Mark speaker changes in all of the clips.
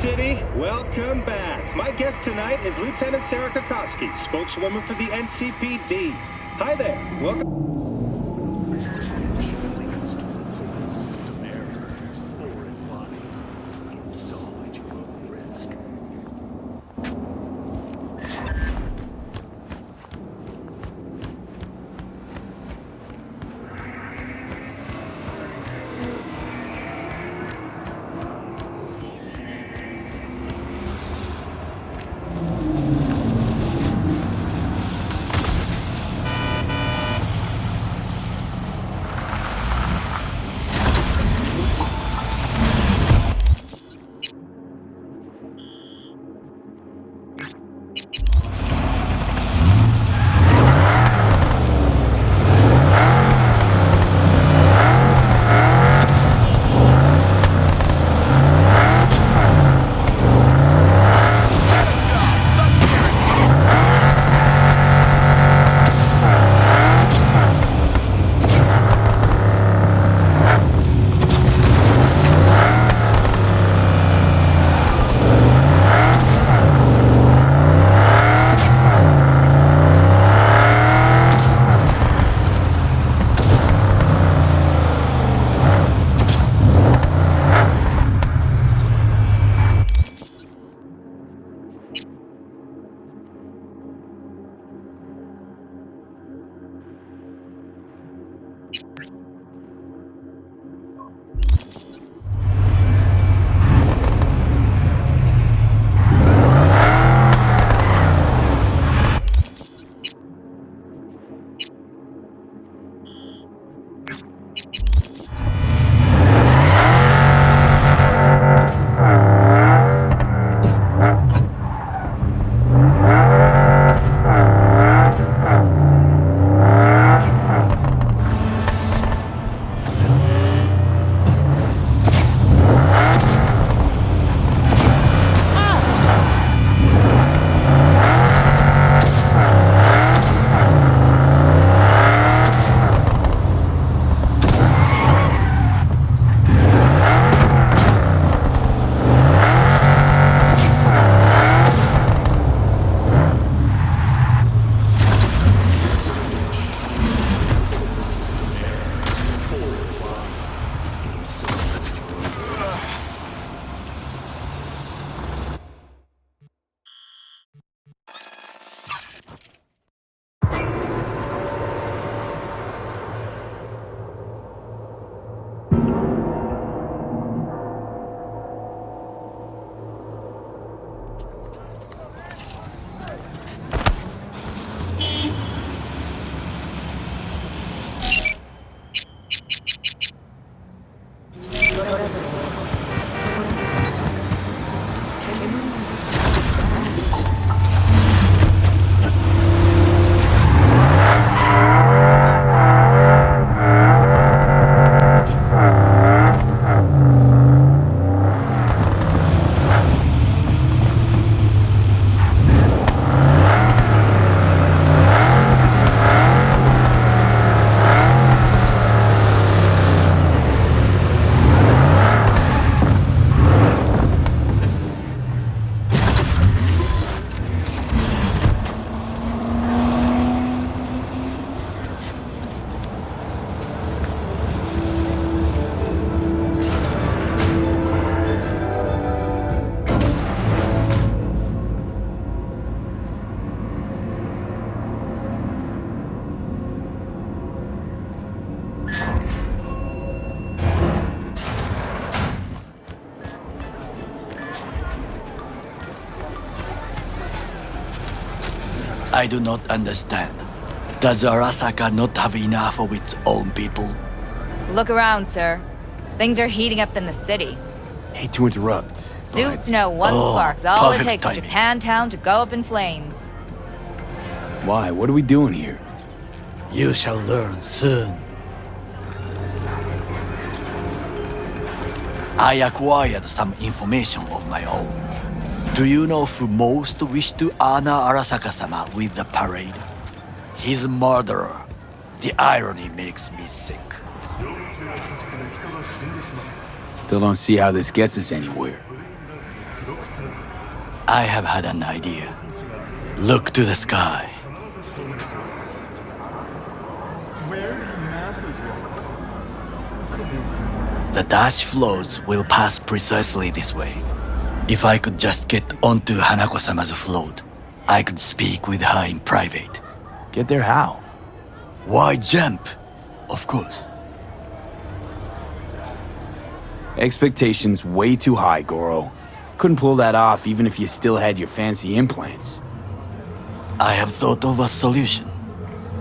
Speaker 1: City, welcome back. My guest tonight is Lieutenant Sarah Kokoski, spokeswoman for the NCPD. Hi there, welcome.
Speaker 2: System error. Foreign body. Install at your own risk.
Speaker 3: I do not understand. Does Arasaka not have enough of its own people?
Speaker 4: Look around, sir. Things are heating up in the city.
Speaker 5: Hate to interrupt.
Speaker 4: Suits know one spark's all it takes for Japantown to go up in flames.
Speaker 5: Why? What are we doing here?
Speaker 3: You shall learn soon. I acquired some information of my own. Do you know who most wished to honor Arasaka-sama with the parade? His murderer. The irony makes me sick.
Speaker 5: Still don't see how this gets us anywhere.
Speaker 3: I have had an idea. Look to the sky. The dash floats will pass precisely this way. If I could just get onto Hanako-sama's float, I could speak with her in private.
Speaker 5: Get there how?
Speaker 3: Why jump? Of course.
Speaker 5: Expectations way too high, Goro. Couldn't pull that off even if you still had your fancy implants.
Speaker 3: I have thought of a solution.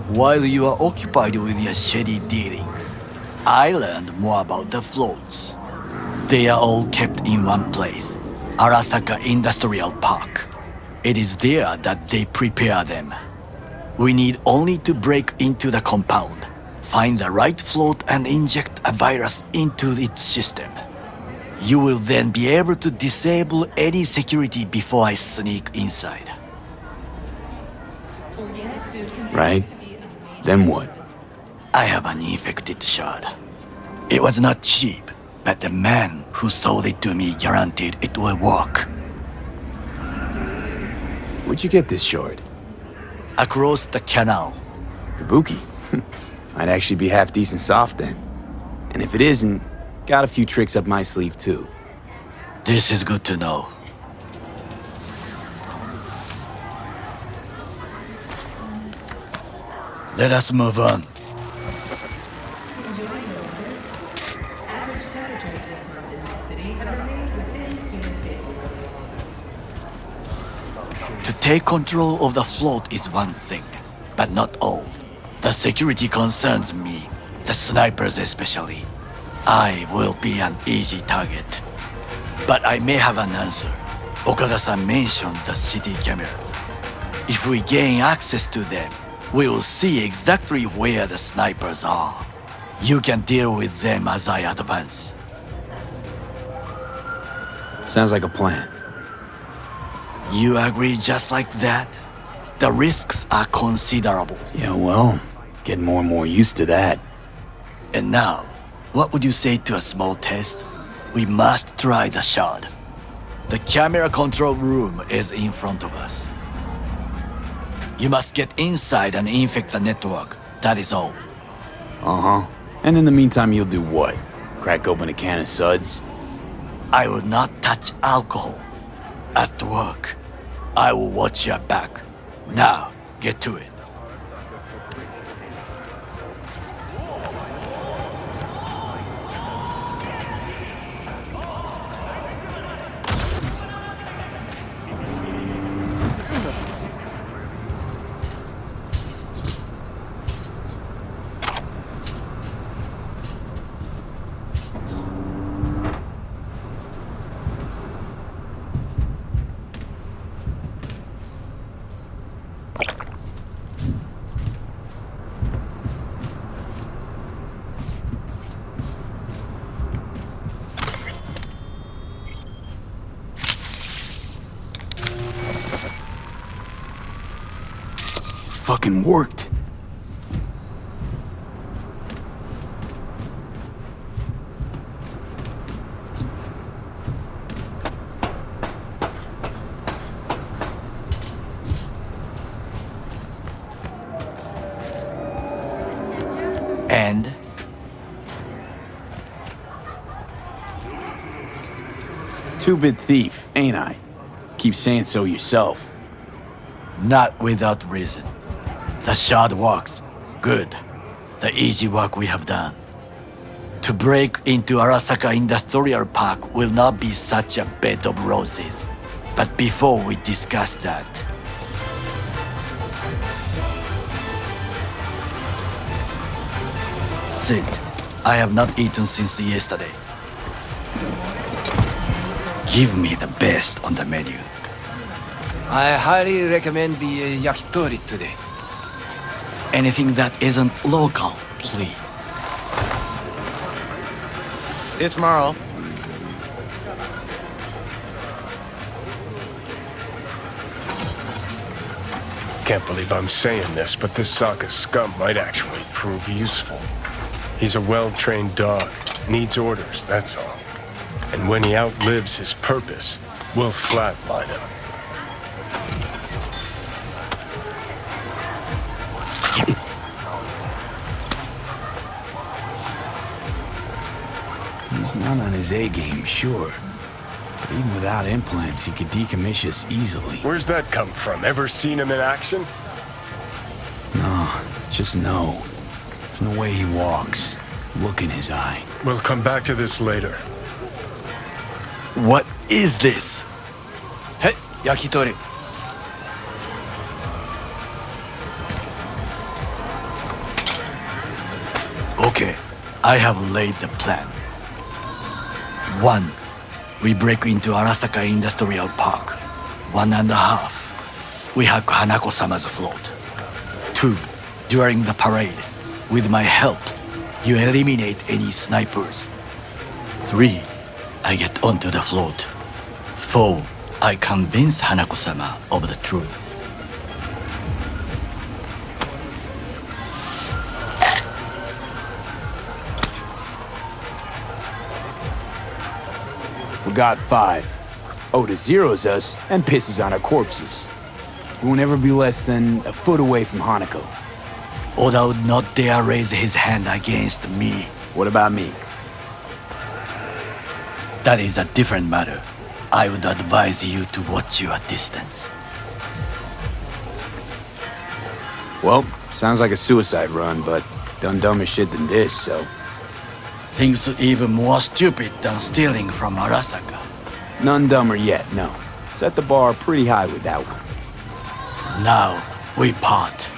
Speaker 3: While you are occupied with your shady dealings, I learned more about the floats. They are all kept in one place, Arasaka Industrial Park. It is there that they prepare them. We need only to break into the compound, find the right float and inject a virus into its system. You will then be able to disable any security before I sneak inside.
Speaker 5: Right? Then what?
Speaker 3: I have an infected shard. It was not cheap, but the man who sold it to me guaranteed it will work.
Speaker 5: Where'd you get this shard?
Speaker 3: Across the canal.
Speaker 5: Kabuki. Might actually be half decent soft then. And if it isn't, got a few tricks up my sleeve too.
Speaker 3: This is good to know. Let us move on. To take control of the float is one thing, but not all. The security concerns me, the snipers especially. I will be an easy target. But I may have an answer. Okada-san mentioned the city cameras. If we gain access to them, we will see exactly where the snipers are. You can deal with them as I advance.
Speaker 5: Sounds like a plan.
Speaker 3: You agree just like that? The risks are considerable.
Speaker 5: Yeah, well, getting more and more used to that.
Speaker 3: And now, what would you say to a small test? We must try the shard. The camera control room is in front of us. You must get inside and infect the network. That is all.
Speaker 5: Uh-huh. And in the meantime, you'll do what? Crack open a can of suds?
Speaker 3: I will not touch alcohol. At work, I will watch your back. Now, get to it.
Speaker 5: Fucking worked.
Speaker 3: And?
Speaker 5: Two-bit thief, ain't I? Keep saying so yourself.
Speaker 3: Not without reason. The shard works. Good. The easy work we have done. To break into Arasaka Industrial Park will not be such a bed of roses. But before we discuss that... Sit. I have not eaten since yesterday. Give me the best on the menu.
Speaker 6: I highly recommend the yakitori today.
Speaker 3: Anything that isn't local, please.
Speaker 6: See you tomorrow.
Speaker 7: Can't believe I'm saying this, but this Sokka scum might actually prove useful. He's a well-trained dog, needs orders, that's all. And when he outlives his purpose, we'll flatline him.
Speaker 5: He's not on his A game, sure. But even without implants, he could decommission us easily.
Speaker 7: Where's that come from? Ever seen him in action?
Speaker 5: No, just no. From the way he walks, look in his eye.
Speaker 7: We'll come back to this later.
Speaker 3: What is this?
Speaker 6: Hey, yakitori.
Speaker 3: Okay, I have laid the plan. 1. We break into Arasaka Industrial Park. 1.5. We hack Hanako-sama's float. 2. During the parade, with my help, you eliminate any snipers. 3. I get onto the float. 4. I convince Hanako-sama of the truth.
Speaker 5: Forgot 5. Oda zeroes us and pisses on our corpses. We will never be less than a foot away from Hanako.
Speaker 3: Oda would not dare raise his hand against me.
Speaker 5: What about me?
Speaker 3: That is a different matter. I would advise you to watch your distance.
Speaker 5: Well, sounds like a suicide run, but done dumber shit than this, so...
Speaker 3: Things even more stupid than stealing from Arasaka.
Speaker 5: None dumber yet, no. Set the bar pretty high with that one.
Speaker 3: Now, we part.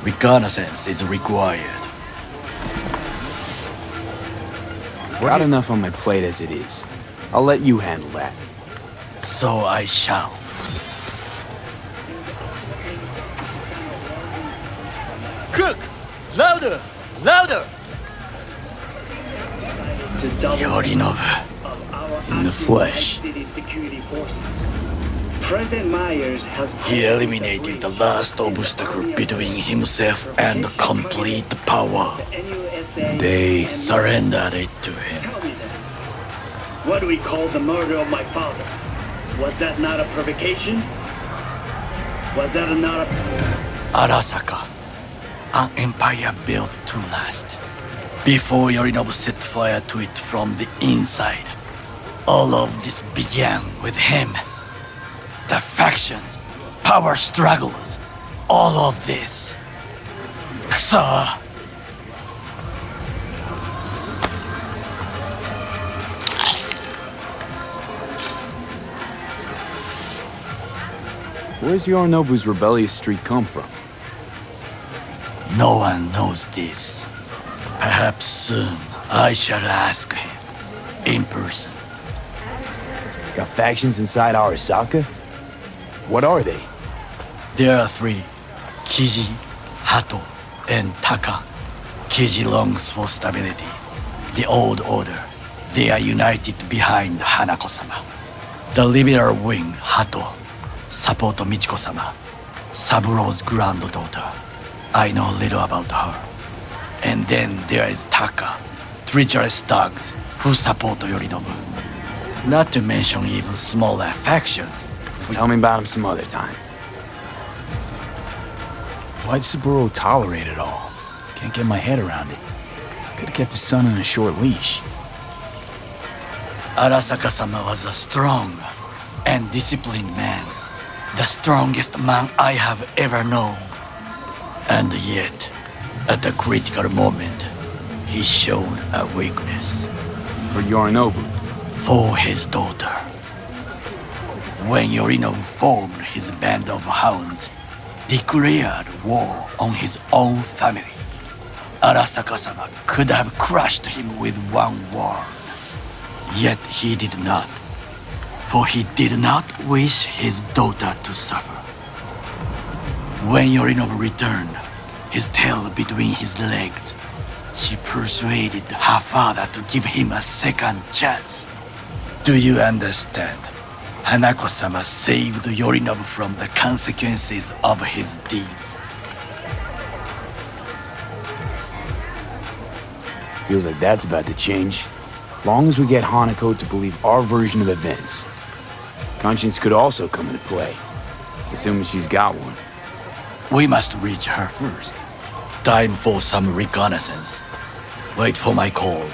Speaker 3: Reconnaissance is required.
Speaker 5: Got enough on my plate as it is. I'll let you handle that.
Speaker 3: So I shall. Cook! Louder! Louder! Yorinobu.
Speaker 5: In the flesh.
Speaker 8: President Myers has...
Speaker 3: He eliminated the last obstacle between himself and complete power.
Speaker 5: They
Speaker 3: surrendered it to him.
Speaker 8: Tell me then, what do we call the murder of my father? Was that not a provocation? Was that not a...
Speaker 3: Arasaka, an empire built to last. Before Yorinobu set fire to it from the inside, all of this began with him. The factions, power struggles, all of this. Kusa!
Speaker 5: Where's Yorinobu's rebellious streak come from?
Speaker 3: No one knows this. Perhaps soon I shall ask him in person.
Speaker 5: Got factions inside Arasaka? What are they?
Speaker 3: There are 3. Kiji, Hato, and Taka. Kiji longs for stability. The old order. They are united behind Hanako-sama. The liberal wing, Hato, support Michiko-sama, Saburo's granddaughter. I know little about her. And then there is Taka, treacherous thugs who support Yorinobu. Not to mention even smaller factions.
Speaker 5: Tell me about him some other time. Why'd Saburo tolerate it all? Can't get my head around it. Could've kept his son on a short leash.
Speaker 3: Arasaka-sama was a strong and disciplined man. The strongest man I have ever known. And yet, at a critical moment, he showed a weakness.
Speaker 5: For Yorinobu?
Speaker 3: For his daughter. When Yorinobu formed his band of hounds, declared war on his own family, Arasaka-sama could have crushed him with one word. Yet he did not, for he did not wish his daughter to suffer. When Yorinobu returned, his tail between his legs, she persuaded her father to give him a second chance. Do you understand? Hanako-sama saved Yorinobu from the consequences of his deeds.
Speaker 5: Feels like that's about to change. Long as we get Hanako to believe our version of events. Conscience could also come into play, assuming she's got one.
Speaker 3: We must reach her first. Time for some reconnaissance. Wait for my call.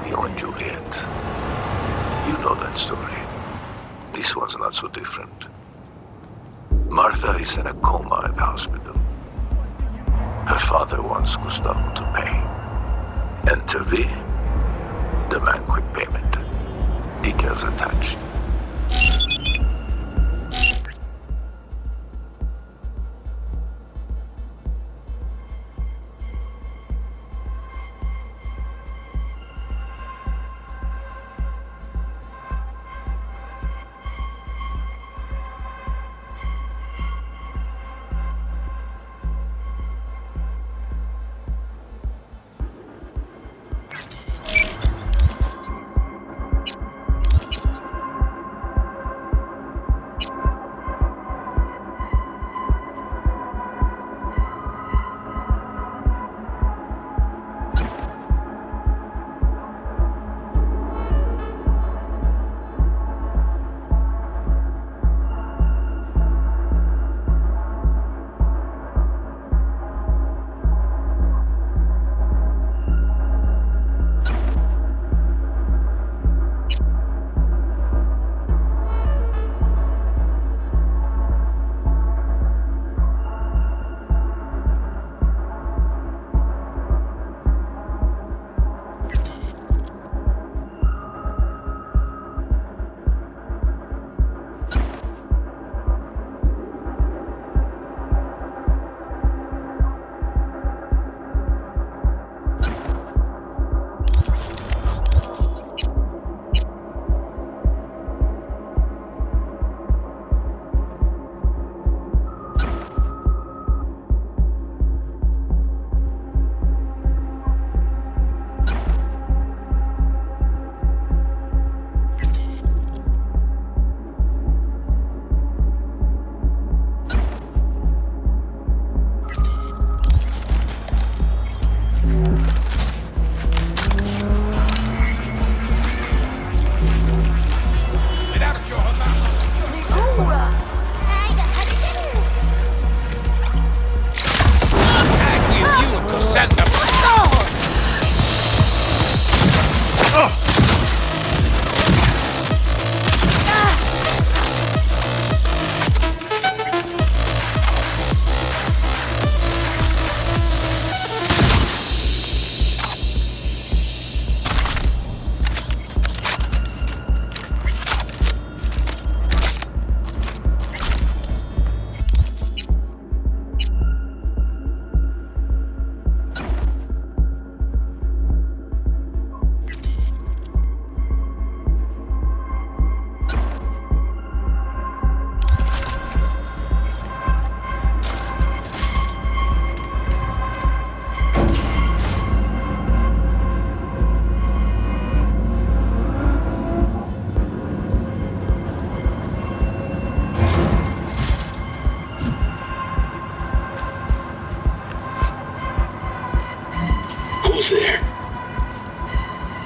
Speaker 9: Romeo and Juliet. You know that story. This one's not so different. Martha is in a coma at the hospital. Her father wants Gustavo to pay. Enter V. Demand quick payment. Details attached.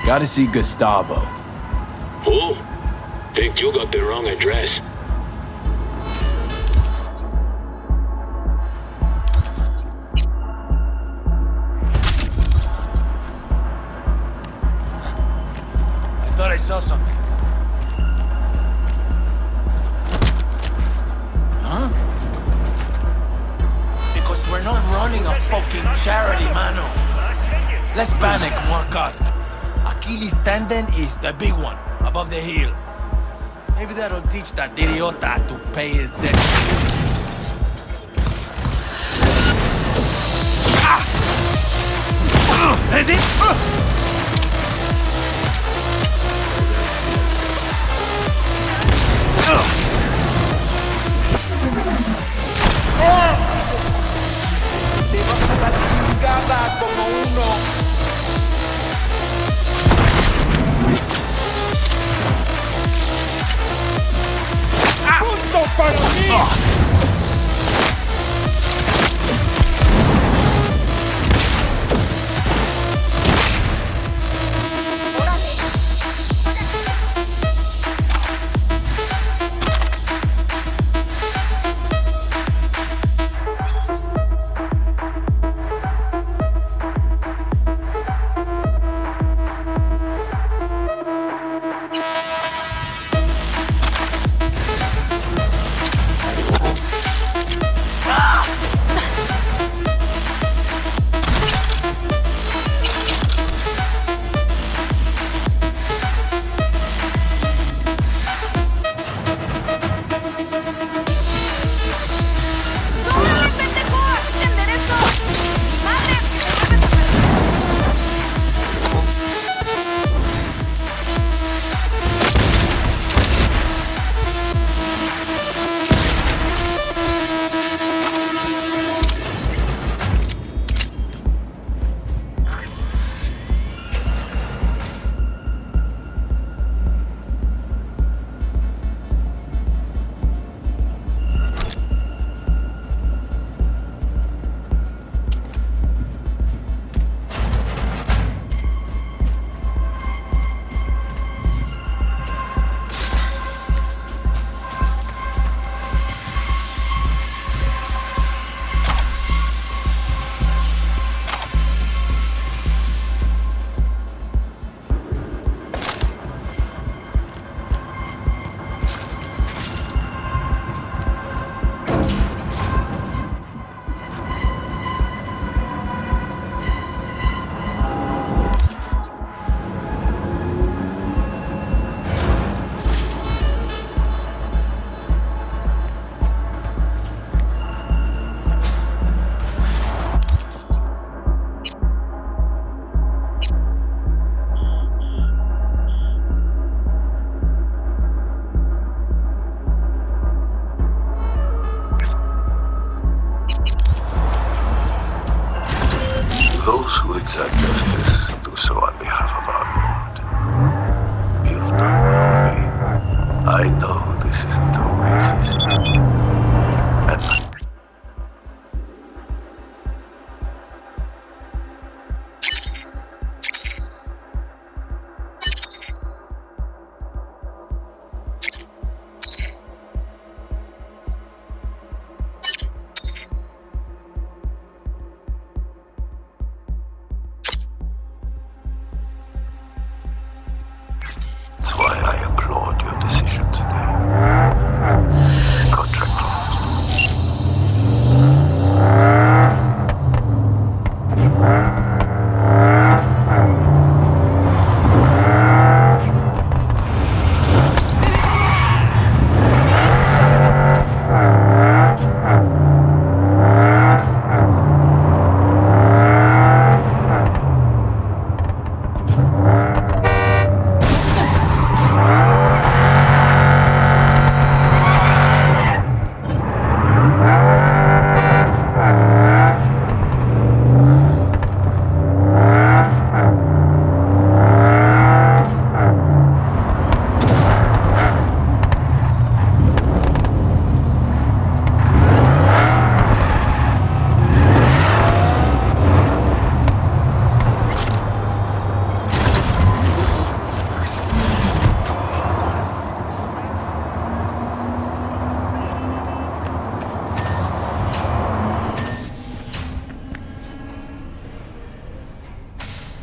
Speaker 5: Gotta see Gustavo.
Speaker 10: Who? Think you got the wrong address.
Speaker 6: I thought I saw something. Huh? Because we're not running a fucking charity, mano. Let's panic and work out. Achilles tendon is the big one, above the heel. Maybe that'll teach that idiota to pay his debt.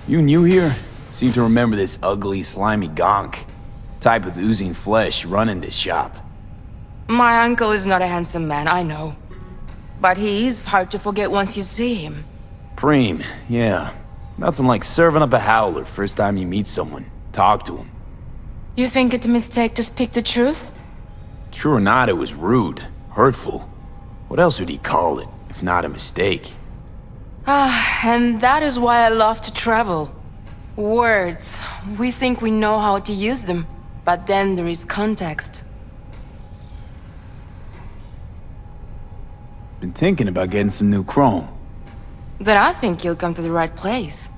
Speaker 5: You new here? Seem to remember this ugly, slimy gonk. Type with oozing flesh running this shop.
Speaker 11: My uncle is not a handsome man, I know. But he is hard to forget once you see him.
Speaker 5: Preem, yeah. Nothing like serving up a howler first time you meet someone. Talk to him.
Speaker 11: You think it's a mistake to speak the truth?
Speaker 5: True or not, it was rude. Hurtful. What else would he call it, if not a mistake?
Speaker 11: And that is why I love to travel. Words. We think we know how to use them, but then there is context.
Speaker 5: Been thinking about getting some new chrome.
Speaker 11: Then I think you'll come to the right place.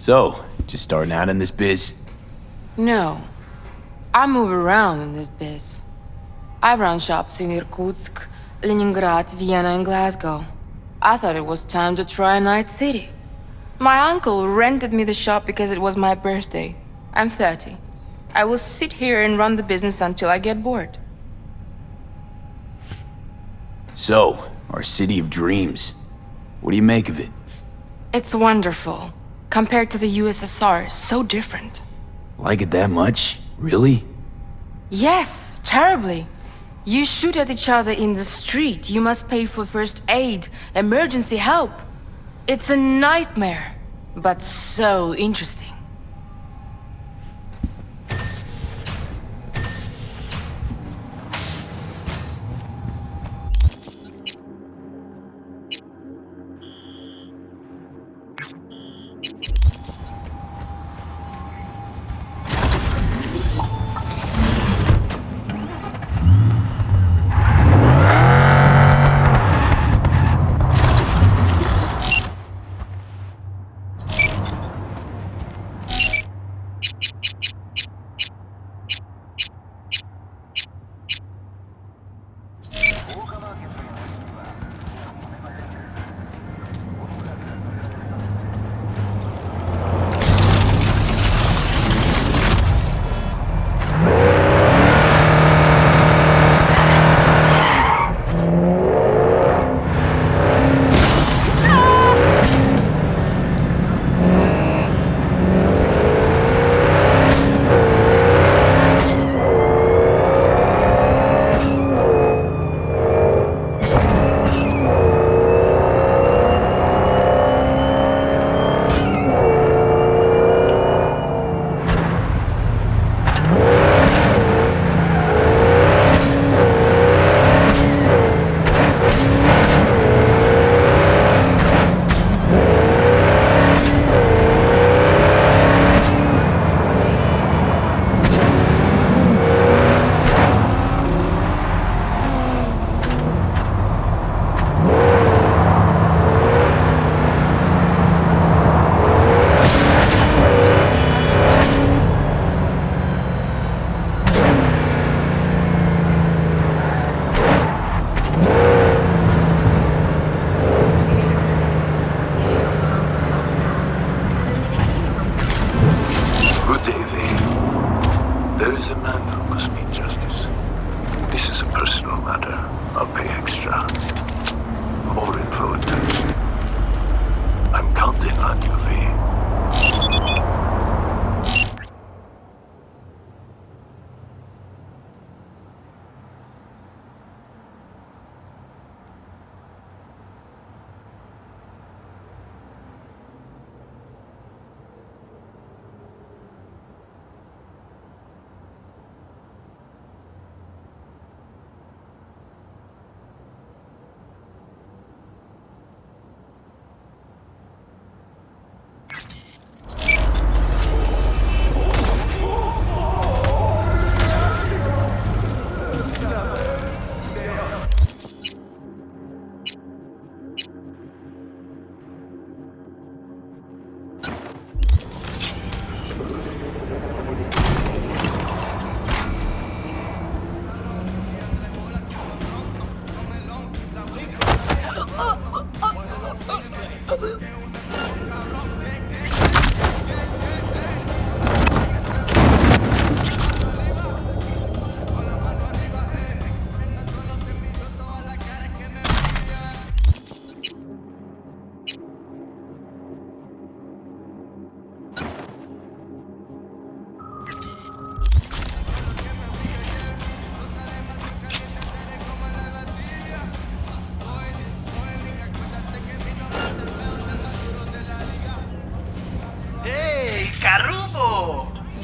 Speaker 5: So, just starting out in this biz?
Speaker 11: No. I move around in this biz. I run shops in Irkutsk, Leningrad, Vienna, and Glasgow. I thought it was time to try a night city. My uncle rented me the shop because it was my birthday. I'm 30. I will sit here and run the business until I get bored.
Speaker 5: So, our city of dreams. What do you make of it?
Speaker 11: It's wonderful. Compared to the USSR, so different.
Speaker 5: Like it that much? Really?
Speaker 11: Yes, terribly. You shoot at each other in the street. You must pay for first aid, emergency help. It's a nightmare, but so interesting.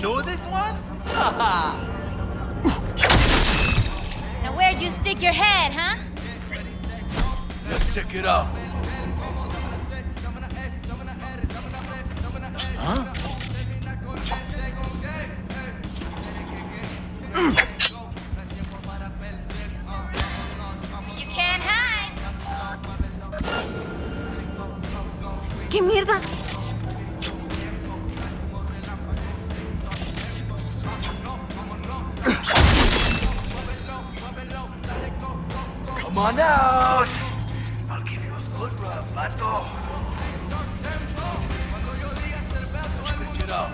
Speaker 6: Know this one?
Speaker 4: Now where'd you stick your head, huh?
Speaker 3: Let's check it out. Huh?
Speaker 4: You can't hide.
Speaker 12: ¿Qué mierda?
Speaker 3: Come on out! I'll give you a good rub, vato. Check it out.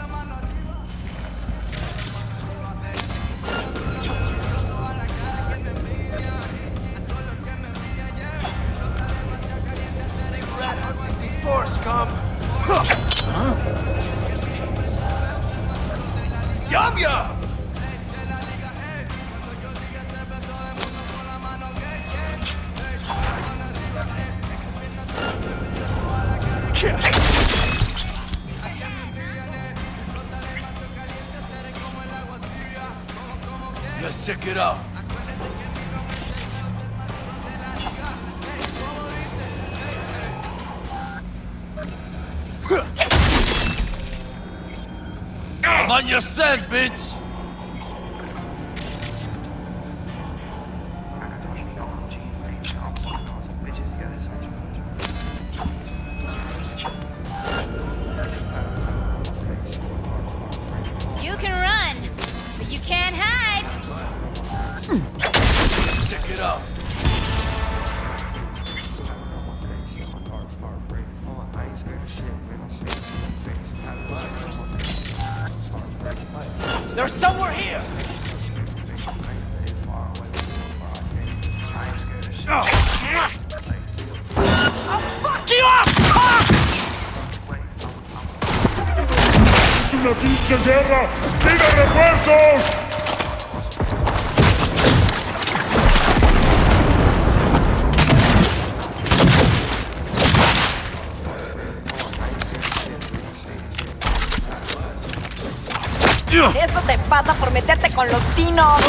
Speaker 6: Force come.
Speaker 3: Huh?
Speaker 6: Yum yum!
Speaker 3: Let's check it out. Mind yourself, bitch!
Speaker 4: You can run, but you can't hide.
Speaker 3: Check it out. There's somewhere here! I'll fuck you up!
Speaker 13: ¡Es una pinche guerra! ¡Diga refuerzos!
Speaker 12: Eso te pasa por meterte con los dinos.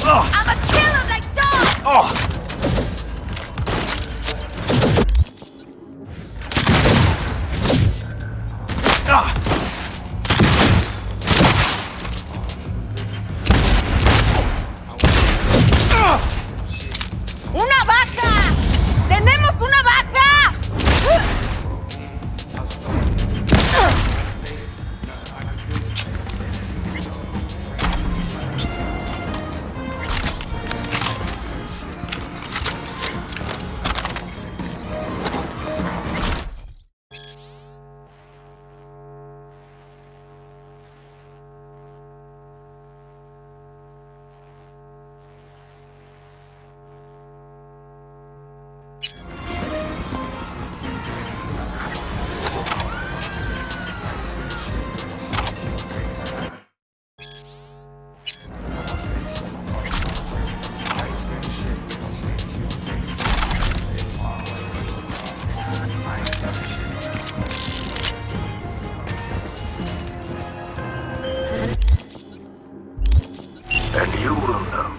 Speaker 4: I'm a killer like dogs!
Speaker 12: ¡Una vaca! ¡Tenemos una vaca!
Speaker 9: And you will know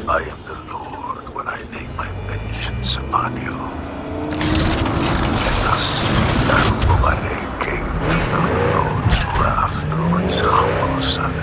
Speaker 9: I am the Lord when I make my vengeance upon you. And thus, Takemura came to know the Lord's wrath through his humble son.